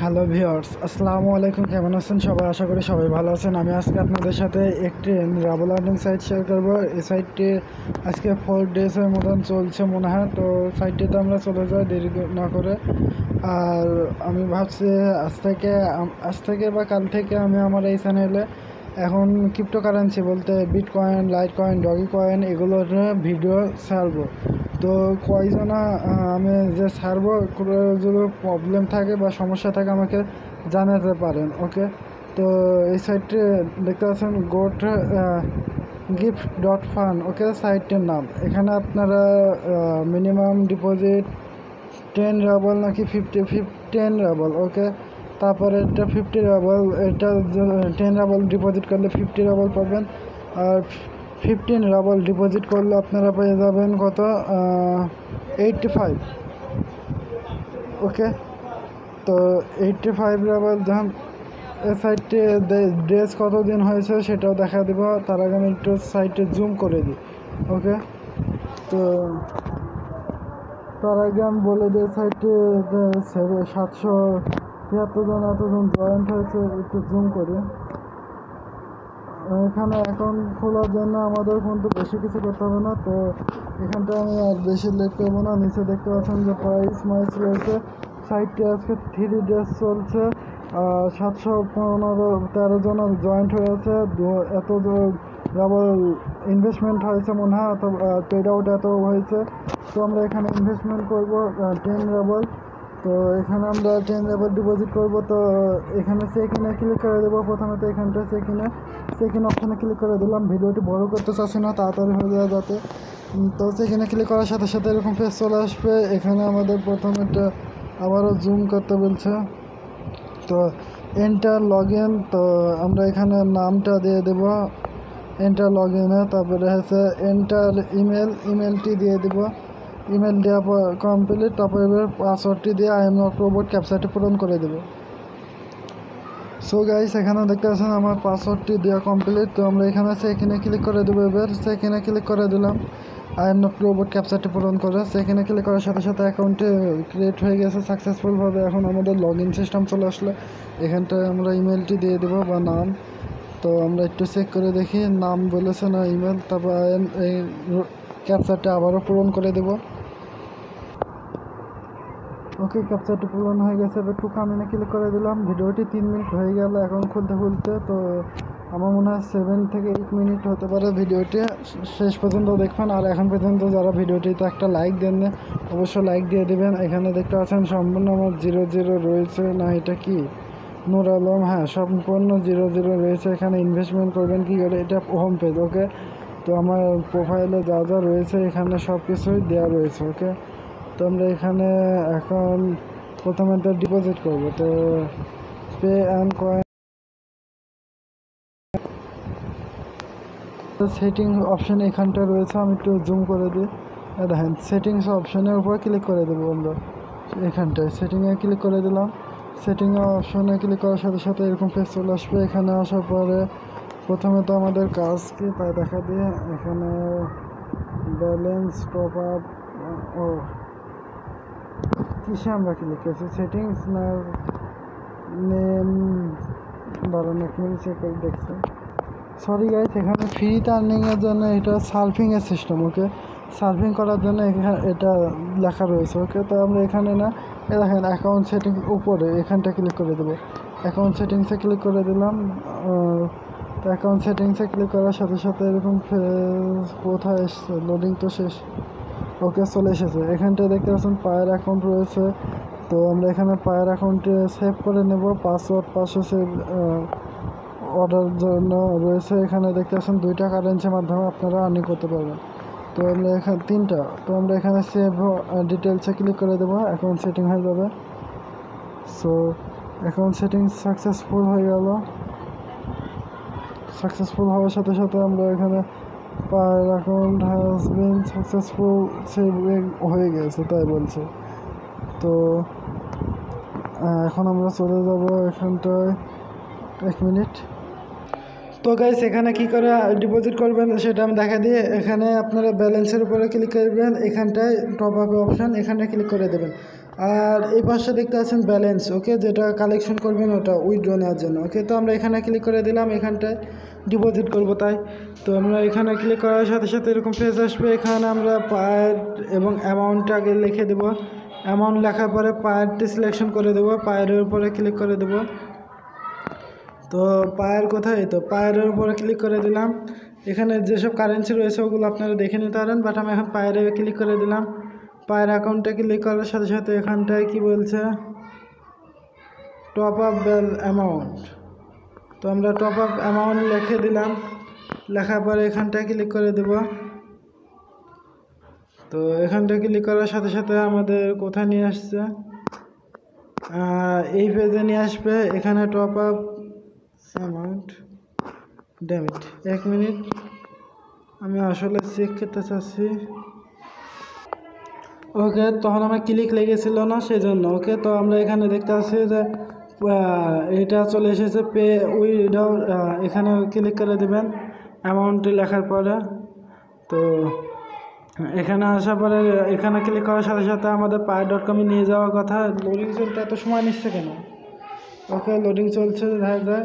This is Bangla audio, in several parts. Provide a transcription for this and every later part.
হ্যালো ভিউয়ার্স, আসসালামু আলাইকুম। কেমন আছেন সবাই? আশা করি সবাই ভালো আছেন। আমি আজকে আপনাদের সাথে একটি রাবল আর্নিং সাইট শেয়ার করবো। এই সাইটটি আজকে 4 ডেজের মতন চলছে মনে হয়। তো সাইটটিতে আমরা চলে যাই দেরি না করে। আর আমি ভাবছি আজ থেকে বা কাল থেকে আমি আমার এই চ্যানেলে এখন ক্রিপ্টোকারেন্সি বলতে bitcoin, light coin, doggy coin এগুলোর ভিডিও ছাড়বো। তো কয়জনা আমি যে ছাড়বো যদি প্রবলেম থাকে বা সমস্যা থাকে আমাকে জানাতে পারেন। ওকে, তো এই সাইটটি দেখতে পাচ্ছেন গোট gift.fun। ওকে, সাইটটির নাম। এখানে আপনারা মিনিমাম ডিপোজিট 10 রাবল নাকি 10 রাবল। ওকে, তারপরে এটা 50 রাবল। এটা 10 রাবল ডিপোজিট করলে 50 রাবল পাবেন। আর 15 রাবল ডিপোজিট করলে আপনারা পেয়ে যাবেন কত, 85। ওকে, তো 85 রাবল। যখন এই সাইটে ড্রেস কতদিন হয়েছে সেটাও দেখা দেবো। তার আগে আমি একটু সাইটে জুম করে দিই। ওকে, তো তার আগে আমি বলে দিই সাইটে 773 এতজন জয়েন্ট হয়েছে। একটু জুম করি। এখানে অ্যাকাউন্ট খোলার জন্য আমাদের কিন্তু বেশি কিছু করতে হবে না। তো এখানটা আমি আর বেশি লেট করবো না। নিচে দেখতে পাচ্ছেন যে প্রাইস মাইস রয়েছে। সাইটটি আজকে 3 ডেজ চলছে। 713 জন জয়েন্ট হয়েছে। এত ডাবল ইনভেস্টমেন্ট হয়েছে মনে হয়, এত পেড আউট এত হয়েছে। তো আমরা এখানে ইনভেস্টমেন্ট করব 10 রাবল। তো এখানে আমরা 10 রাবল ডিপোজিট করব। তো এখানে চেক ইনে ক্লিক করে দেবো। প্রথমে তো এখানটা চেক ইন অপশানে ক্লিক করে দিলাম। ভিডিওটি বড় করতে চাচ্ছি না, তাড়াতাড়ি হয়ে যায় যাতে। তো চেক ইনে ক্লিক করার সাথে সাথে এরকম পেজ চলে আসবে। এখানে আমাদের প্রথমে আবারও জুম করতে বলছে। তো এন্টার লগ ইন। তো আমরা এখানে নামটা দিয়ে দেব এন্টার লগ ইনে। তারপরে হচ্ছে এন্টার ইমেলটি দিয়ে দেব। ইমেল দেওয়া পর কমপ্লিট। তারপরে পাসওয়ার্ডটি দিয়ে আই এম নট রোবট ক্যাপচারটি পূরণ করে দেবো। সো গাইস, এখানে দেখতে পাচ্ছেন আমার পাসওয়ার্ডটি দেওয়া কমপ্লিট। তো আমরা এখানে চেক-ইনে ক্লিক করে দেবো। এবার চেক-ইনে ক্লিক করে দিলাম। আই এম নট রোবট ক্যাপচারটি পূরণ করে চেক-ইনে ক্লিক করার সাথে সাথে অ্যাকাউন্টে ক্রিয়েট হয়ে গেছে সাকসেসফুলভাবে। এখন আমাদের লগ ইন সিস্টেম চলে আসলো। এখানটায় আমরা ইমেলটি দিয়ে দেবো বা নাম। তো আমরা একটু চেক করে দেখি নাম বলেছে না ইমেল। তারপর এই ক্যাপচারটা আবারও পূরণ করে দেবো। ওকে, ক্যাপচারটি পূরণ হয়ে গেছে। এবার টু কামিনে ক্লিক করে দিলাম। ভিডিওটি 3 মিনিট হয়ে গেল এখন খুলতে। তো আমার মনে হয় 7 থেকে 8 মিনিট হতে পারে। ভিডিওটি শেষ পর্যন্ত দেখবেন। আর এখন পর্যন্ত যারা ভিডিওটিতে একটা লাইক দেন না, অবশ্যই লাইক দিয়ে দেবেন। এখানে দেখতে পাচ্ছেন সম্পূর্ণ আমার 0 রয়েছে না, এটা কি নূর আলম? হ্যাঁ, সম্পূর্ণ 0 রয়েছে। এখানে ইনভেস্টমেন্ট করবেন কী করে, এটা হোম পেজ। ওকে, তো আমার প্রোফাইলে যা যা রয়েছে এখানে সব কিছুই দেওয়া রয়েছে। ওকে, তো আমরা এখানে এখন প্রথমে তো ডিপোজিট করব। তো pay and coin setting option এখানটা রয়েছে। আমি একটু জুম করে দিই। দেখেন, সেটিংস অপশানের উপর ক্লিক করে দেবো আমরা। এখানটায় সেটিংয়ে ক্লিক করে দিলাম। সেটিং অপশানে ক্লিক করার সাথে সাথে এরকম পেজ চলে আসবে। এখানে আসার পরে প্রথমে তো আমাদের কাজ কি তাই দেখা দিয়ে এখানে ব্যালেন্স টপ আপ কিসে আমরা ক্লিক করছি, সেটিংস না নেম বাড়ানো, এক মিনিট চেক করে দেখছি। সরি গাইস, এখানে ফ্রিতে আর্নিংয়ের জন্য এটা সার্ফিংয়ের সিস্টেম। ওকে, সার্ফিং করার জন্য এখানে এটা লেখা রয়েছে। ওকে, তো আমরা এখানে না, দেখেন অ্যাকাউন্ট সেটিং উপরে এখানটা ক্লিক করে দেবো। অ্যাকাউন্ট সেটিংসে ক্লিক করে দিলাম। তো অ্যাকাউন্ট সেটিংসে ক্লিক করার সাথে সাথে এরকম কোথায় এসছে, লোডিং তো শেষ। ওকে, চলে এসেছে। এখানটায় দেখতে পাচ্ছেন পায়ের অ্যাকাউন্ট রয়েছে। তো আমরা এখানে পায়ের অ্যাকাউন্টে সেভ করে নেব। পাসওয়ার্ড সেভ অর্ডার জন্য রয়েছে। এখানে দেখতে পাচ্ছেন 2টা কারেন্সির মাধ্যমে আপনারা আর্নিং করতে পারবেন। তো আমরা এখানে 3টা। তো আমরা এখানে সেভ ডিটেলসে ক্লিক করে দেবো। অ্যাকাউন্ট সেটিং হয়ে যাবে। সো অ্যাকাউন্ট সেটিং সাকসেসফুল হয়ে গেল। সাকসেসফুল হওয়ার সাথে সাথে আমরা এখানে পায়ের account has been successful save হয়ে গেছে তাই বলছে। তো এখন আমরা চলে যাব এখানটায়। 1 মিনিট। তো গাইস, এখানে কি করে ডিপোজিট করবেন সেটা আমি দেখা দিয়ে। এখানে আপনারা ব্যালেন্সের উপরে ক্লিক করবেন। এখানটায় টপ আপ অপশান, এখানে ক্লিক করে দেবেন। আর এই পাশে দেখতে পাচ্ছেন ব্যালেন্স, ওকে, যেটা কালেকশন করবেন ওটা উইথড্র নেওয়ার জন্য। ওকে, তো আমরা এখানে ক্লিক করে দিলাম, এখানটায় ডিপোজিট করব তাই। তো আমরা এখানে ক্লিক করার সাথে সাথে এরকম পেজ আসবে। এখানে আমরা পার এবং অ্যামাউন্টটা আগে লিখে দেবো। অ্যামাউন্ট লেখার পরে পায়ারটি সিলেকশন করে দেবো, পায়ারের উপরে ক্লিক করে দেবো। তো পায়ার কোথায়, তো পায়ারের উপরে ক্লিক করে দিলাম। এখানে যেসব কারেন্সি রয়েছে ওগুলো আপনারা দেখে নিতে পারেন, বাট আমি এখন পায়ারে ক্লিক করে দিলাম। পায়ের অ্যাকাউন্টে ক্লিক করার সাথে সাথে এখানটায় কি বলছে, টপ আপ অ্যামাউন্ট। তো আমরা টপ আপ অ্যামাউন্ট লিখে দিলাম, লেখার পরে এখানটায় ক্লিক করে দেব। তো এখানটায় ক্লিক করার সাথে সাথে আমাদের কোথায় নিয়ে আসছে, এই পেজে নিয়ে আসবে। এখানে top up amount debit, 1 minute, আমি আসলে চেক করতে চাচ্ছি। ওকে, তখন আমার ক্লিক লেগেছিল না সেই জন্য। ওকে, তো আমরা এখানে দেখতে পাচ্ছি যে এটা চলে এসেছে পে উইদাউ, এখানে ক্লিক করে দেবেন অ্যামাউন্টটি লেখার পরে। তো এখানে আসার পরে এখানে ক্লিক করার সাথে সাথে আমাদের পায়ার.com নিয়ে যাওয়ার কথা। লোডিং চলতে এত সময় নিচ্ছে কেন? ওকে, লোডিং চলছে, দেখা যায়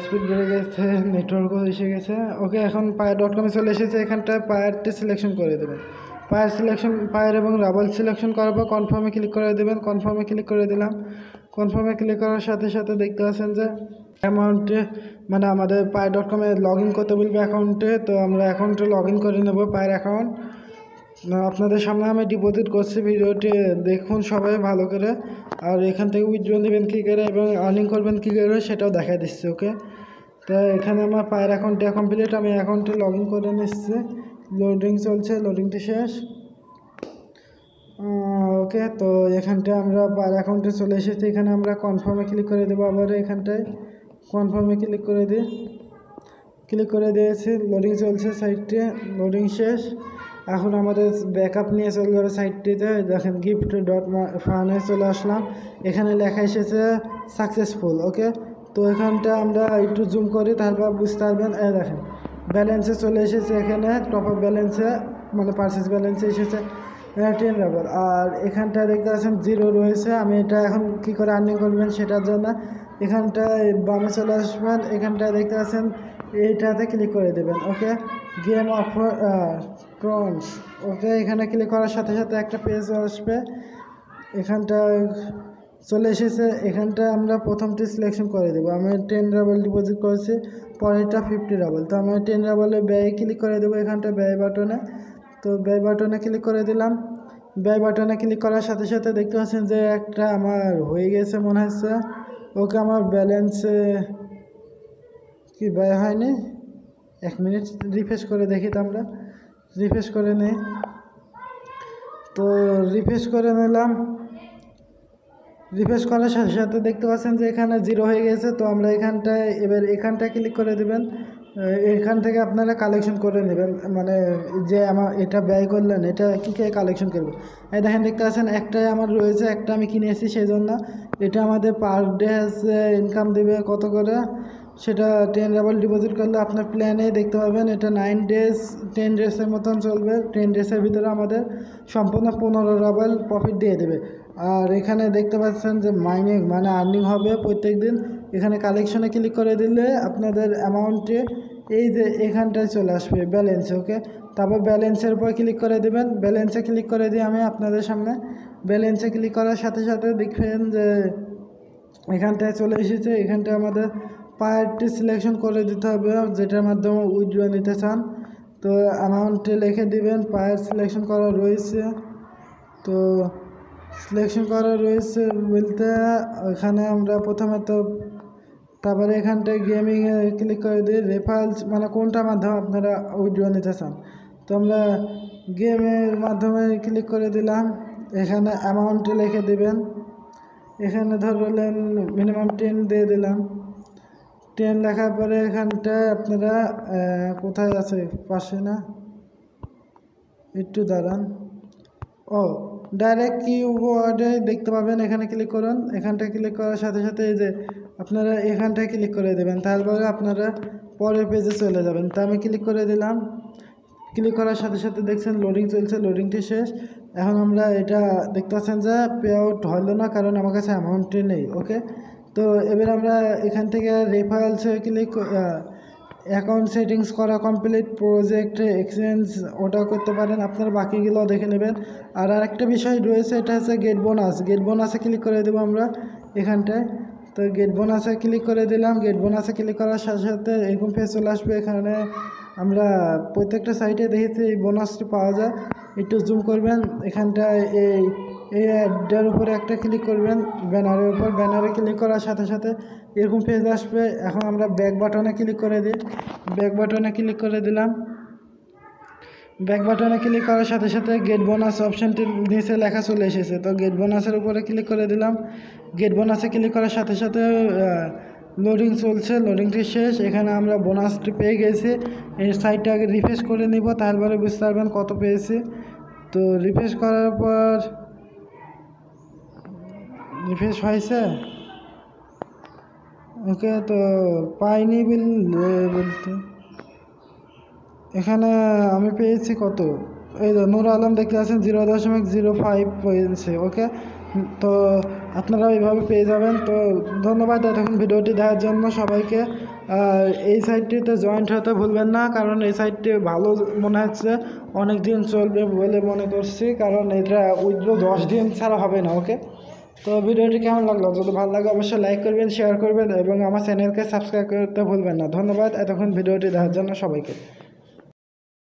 স্পিড বেড়ে গেছে, নেটওয়ার্কও এসে গেছে। ওকে, এখন পায়ার.com চলে এসেছে। এখানটায় পায়ারটি সিলেকশন করে দেবেন। পায়ার সিলেকশন, পায়ার এবং রাবল সিলেকশন করার পর কনফার্মে ক্লিক করে দেবেন। কনফার্মে ক্লিক করে দিলাম। কনফার্মে ক্লিক করার সাথে সাথে দেখতে পাচ্ছেন যে অ্যামাউন্টে মানে আমাদের পায়ার.com লগ ইন করতে বলবে অ্যাকাউন্টে। তো আমরা অ্যাকাউন্টে লগ ইন করে নেব পায়ার অ্যাকাউন্ট। আপনাদের সামনে আমি ডিপোজিট করছি, ভিডিওটি দেখুন সবাই ভালো করে। আর এখান থেকে উইথড্র নেবেন কী করে এবং আর্নিং করবেন কী করে সেটাও দেখা দিচ্ছে। ওকে, তো এখানে আমার পায়ের অ্যাকাউন্টটা কমপ্লিট, আমি অ্যাকাউন্টে লগ ইন করে নিচ্ছি। লোডিং চলছে, লোডিংটি শেষ। ওকে, তো এখানটায় আমরা পায়ের অ্যাকাউন্টে চলে এসেছি। এখানে আমরা কনফার্মে ক্লিক করে দেবো। আবার এখানটায় কনফার্মে ক্লিক করে দিই, ক্লিক করে দিয়েছি। লোডিং চলছে সাইটটি, লোডিং শেষ। এখন আমাদের ব্যাকআপ নিয়ে চলে যাবে সাইটটিতে। দেখেন gift.ফানে চলে আসলাম। এখানে লেখা এসেছে সাকসেসফুল। ওকে, তো এখানটা আমরা একটু জুম করি, তারপর বুঝতে পারবেন। দেখেন ব্যালেন্সে চলে এসেছে, এখানে টপ আপ ব্যালেন্সে মানে পারচেস ব্যালেন্সে এসেছে 10 রাবার। আর এখানটা দেখতে পাচ্ছেন 0 রয়েছে। আমি এটা এখন কী করে আর্নিং করবেন সেটার জন্য এখানটায় বামে চলে আসবেন। এখানটায় দেখতে পাচ্ছেন এইটাতে ক্লিক করে দেবেন। ওকে, গেম অফার ট্রন্স। ওকে, এখানে ক্লিক করার সাথে সাথে একটা পেজ আসবে। এখানটা চলে এসেছে। এখানটা আমরা প্রথমটি সিলেকশন করে দেবো। আমি 10 রাবল ডিপোজিট করেছি, পরেরটা 50 রাবল। তো আমি 10 রাবলে ব্যয় ক্লিক করে দেবো এখানটা ব্যয় বাটনে। তো ব্যয় বাটনে ক্লিক করে দিলাম। ব্যয় বাটনে ক্লিক করার সাথে সাথে দেখতে পাচ্ছেন যে একটা আমার হয়ে গেছে মনে হচ্ছে। ওকে, আমার ব্যালেন্সে কি ব্যয় হয়নি, 1 মিনিট রিফ্রেশ করে দেখি। তো আমরা রিফ্রেশ করে নিই। তো রিফ্রেশ করে নিলাম। রিফ্রেশ করার সাথে সাথে দেখতে পাচ্ছেন যে এখানে 0 হয়ে গেছে। তো আমরা এখানটায় এবার এখানটায় ক্লিক করে দেবেন। এখান থেকে আপনারা কালেকশন করে নেবেন, মানে যে আমার এটা ব্যয় করলেন এটা কী কে কালেকশন করবো। এই দেখেন দেখতে পাচ্ছেন একটাই আমার রয়েছে, একটা আমি কিনেছি সেই জন্য। এটা আমাদের পার ডে ইনকাম দেবে কত করে, সেটা 10 রাবল ডিপোজিট করলে আপনার প্ল্যানে দেখতে পাবেন। এটা 9 ডেজ 10 ডেজের মতন চলবে। 10 ডেজের ভিতরে আমাদের সম্পূর্ণ 15 রাবল প্রফিট দিয়ে দেবে। আর এখানে দেখতে পাচ্ছেন যে মাইনিং মানে আর্নিং হবে প্রত্যেক দিন। এখানে কালেকশনে ক্লিক করে দিলে আপনাদের অ্যামাউন্টে এই যে এখানটায় চলে আসবে ব্যালেন্স। ওকে, তারপর ব্যালেন্সের উপর ক্লিক করে দেবেন। ব্যালেন্সে ক্লিক করে দিয়ে আমি আপনাদের সামনে ব্যালেন্সে ক্লিক করার সাথে সাথে দেখবেন যে এখানটায় চলে এসেছে। এখানটায় আমাদের পায়ারটি সিলেকশন করে দিতে হবে, যেটার মাধ্যমে উইথড্র নিতে চান। তো অ্যামাউন্টে লিখে দিবেন। পায়ার সিলেকশন করা রয়েছে, তো সিলেকশন করা রয়েছে বলতে এখানে আমরা প্রথমে তো তারপরে এখানটায় গেমিংয়ে ক্লিক করে দিই। রেফারেলস মানে কোনটার মাধ্যমে আপনারা উইথড্র নিতে চান। তো আমরা গেমের মাধ্যমে ক্লিক করে দিলাম। এখানে অ্যামাউন্টে লিখে দিবেন। এখানে ধরলেন মিনিমাম 10 দিয়ে দিলাম। 10 লেখার পরে এখানটায় আপনারা কোথায় আছে, পাশে না, একটু দাঁড়ান। ডাইরেক্ট কিওয়ার্ডে দেখতে পাবেন, এখানে ক্লিক করুন। এখানটায় ক্লিক করার সাথে সাথে এই যে আপনারা এখানটায় ক্লিক করে দেবেন, তারপরে আপনারা পরের পেজে চলে যাবেন। তা আমি ক্লিক করে দিলাম। ক্লিক করার সাথে সাথে দেখছেন লোডিং চলছে, লোডিংটি শেষ। এখন আমরা এটা দেখতে পাচ্ছেন যে পে আউট হলো না, কারণ আমার কাছে অ্যামাউন্টটি নেই। ওকে, তো এবার আমরা এখান থেকে রেফারেলসে ক্লিক, অ্যাকাউন্ট সেটিংস করা কমপ্লিট, প্রজেক্ট এক্সচেঞ্জ ওটাও করতে পারেন, আপনারা বাকিগুলো দেখে নেবেন। আর আরেকটা বিষয় রয়েছে, এটা হচ্ছে গেট বোনাস। গেট বোনাসে ক্লিক করে দেবো আমরা এখানটায়। তো গেট বোনাসে ক্লিক করে দিলাম। গেট বোনাসে ক্লিক করার সাথে সাথে এরকম পেজ চলে আসবে। এখানে আমরা প্রত্যেকটা সাইটে দেখেছি এই বোনাসটি পাওয়া যায়। একটু জুম করবেন, এখানটায় এই অ্যাডটার উপরে একটা ক্লিক করবেন, ব্যানারের উপর। ব্যানারে ক্লিক করার সাথে সাথে এরকম পেজ আসবে। এখন আমরা ব্যাক বাটনে ক্লিক করে দিই। ব্যাক বাটনে ক্লিক করে দিলাম। ব্যাক বাটনে ক্লিক করার সাথে সাথে গেট বোনাস অপশানটির নিচে লেখা চলে এসেছে। তো গেট বোনাসের উপরে ক্লিক করে দিলাম। গেট বোনাসে ক্লিক করার সাথে সাথে লোডিং চলছে, লোডিংটি শেষ। এখানে আমরা বোনাসটি পেয়ে গেছি। এই সাইটটা আগে রিফ্রেশ করে নিব, তারপরে বুঝতে পারবেন কত পেয়েছি। তো রিফ্রেশ করার পর রিফ্রেশ হয়েছে। ওকে, তো পাইনি বলতে এখানে আমি পেয়েছি কত, এই তো নূর আলম দেখতে আছেন 0.05 পেয়েছে। ওকে, তো আপনারা এইভাবে পেয়ে যাবেন। তো ধন্যবাদ এতক্ষণ ভিডিওটি দেখার জন্য সবাইকে। এই সাইটটিতে জয়েন্ট হতে ভুলবেন না, কারণ এই সাইটটি ভালো মনে হচ্ছে, অনেক দিন চলবে বলে মনে করছি, কারণ এটা উইথড্র 10 দিন ছাড়া হবে না। ওকে, তো ভিডিওটি কেমন লাগলো? যদি ভালো লাগে অবশ্যই লাইক করবেন, শেয়ার করবেন এবং আমার চ্যানেলকে সাবস্ক্রাইব করতে ভুলবেন না। ধন্যবাদ এতক্ষণ ভিডিওটি দেখার জন্য সবাইকে।